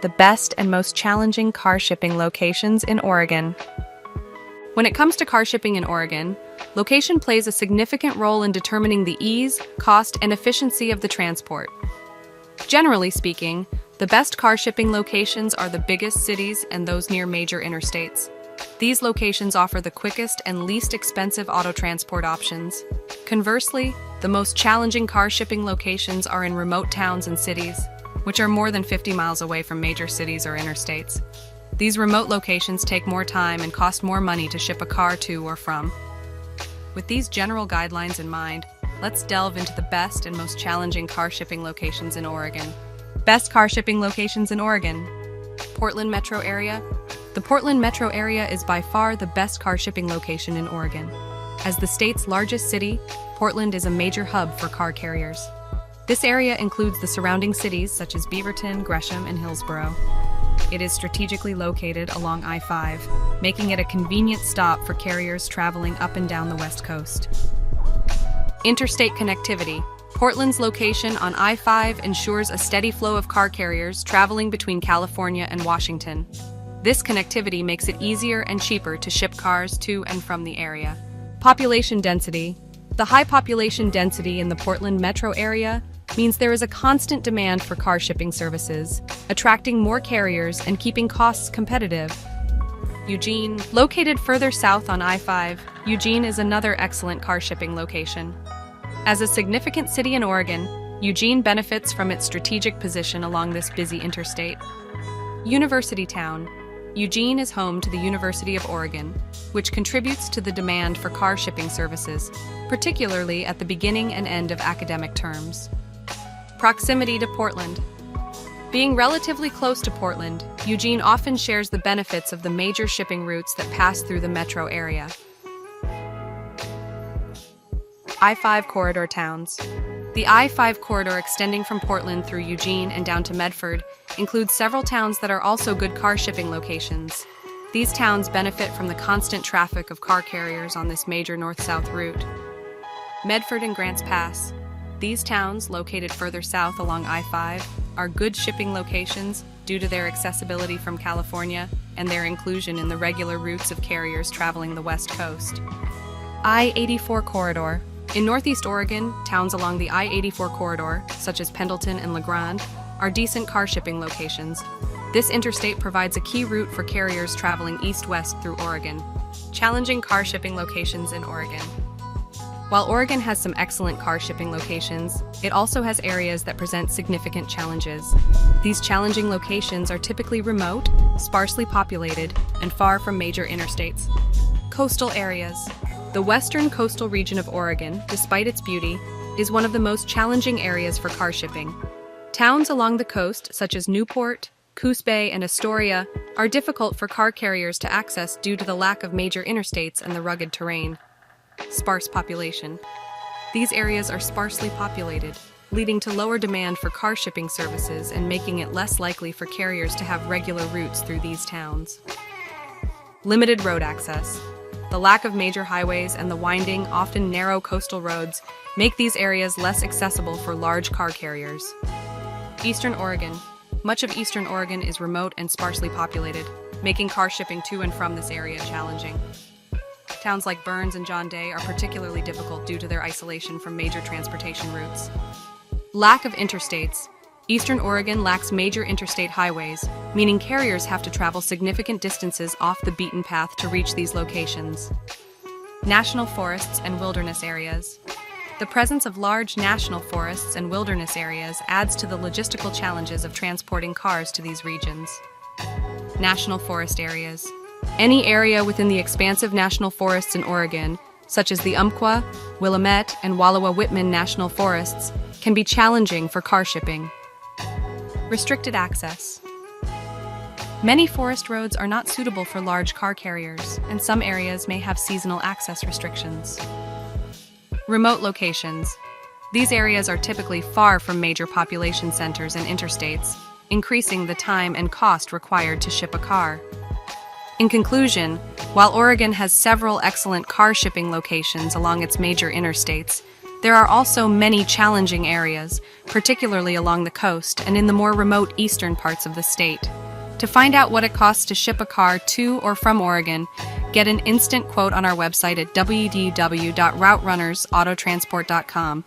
the best and most challenging car shipping locations in Oregon. When it comes to car shipping in Oregon, location plays a significant role in determining the ease, cost, and efficiency of the transport. Generally speaking, the best car shipping locations are the biggest cities and those near major interstates. These locations offer the quickest and least expensive auto transport options. Conversely, the most challenging car shipping locations are in remote towns and cities, which are more than 50 miles away from major cities or interstates. These remote locations take more time and cost more money to ship a car to or from. With these general guidelines in mind, let's delve into the best and most challenging car shipping locations in Oregon. Best car shipping locations in Oregon. Portland metro area. The Portland metro area is by far the best car shipping location in Oregon. As the state's largest city, Portland is a major hub for car carriers. This area includes the surrounding cities such as Beaverton, Gresham, and Hillsborough. It is strategically located along I-5, making it a convenient stop for carriers traveling up and down the West Coast. Interstate connectivity. Portland's location on I-5 ensures a steady flow of car carriers traveling between California and Washington. This connectivity makes it easier and cheaper to ship cars to and from the area. Population density. The high population density in the Portland metro area means there is a constant demand for car shipping services, attracting more carriers and keeping costs competitive. Eugene. Located further south on I-5, Eugene is another excellent car shipping location. As a significant city in Oregon, Eugene benefits from its strategic position along this busy interstate. University town. Eugene is home to the University of Oregon, which contributes to the demand for car shipping services, particularly at the beginning and end of academic terms. Proximity to Portland. Being relatively close to Portland, Eugene often shares the benefits of the major shipping routes that pass through the metro area. I-5 corridor towns. The I-5 corridor extending from Portland through Eugene and down to Medford includes several towns that are also good car shipping locations. These towns benefit from the constant traffic of car carriers on this major north-south route. Medford and Grants Pass. These towns, located further south along I-5, are good shipping locations due to their accessibility from California and their inclusion in the regular routes of carriers traveling the West Coast. I-84 corridor. In Northeast Oregon, towns along the I-84 corridor, such as Pendleton and LeGrand, are decent car shipping locations. This interstate provides a key route for carriers traveling east-west through Oregon. Challenging car shipping locations in Oregon. While Oregon has some excellent car shipping locations, it also has areas that present significant challenges. These challenging locations are typically remote, sparsely populated, and far from major interstates. Coastal areas. The western coastal region of Oregon, despite its beauty, is one of the most challenging areas for car shipping. Towns along the coast, such as Newport, Coos Bay, and Astoria, are difficult for car carriers to access due to the lack of major interstates and the rugged terrain. Sparse population. These areas are sparsely populated, leading to lower demand for car shipping services and making it less likely for carriers to have regular routes through these towns. Limited road access. The lack of major highways and the winding, often narrow coastal roads make these areas less accessible for large car carriers. Eastern Oregon. Much of Eastern Oregon is remote and sparsely populated, making car shipping to and from this area challenging. Towns like Burns and John Day are particularly difficult due to their isolation from major transportation routes. Lack of interstates. Eastern Oregon lacks major interstate highways, meaning carriers have to travel significant distances off the beaten path to reach these locations. National forests and wilderness areas. The presence of large national forests and wilderness areas adds to the logistical challenges of transporting cars to these regions. National forest areas. Any area within the expansive national forests in Oregon, such as the Umpqua, Willamette, and Wallowa-Whitman national forests, can be challenging for car shipping. Restricted access. Many forest roads are not suitable for large car carriers, and some areas may have seasonal access restrictions. Remote locations. These areas are typically far from major population centers and interstates, increasing the time and cost required to ship a car. In conclusion, while Oregon has several excellent car shipping locations along its major interstates, There are also many challenging areas, particularly along the coast and in the more remote eastern parts of the state. To find out what it costs to ship a car to or from Oregon, get an instant quote on our website at www.routerunnersautotransport.com.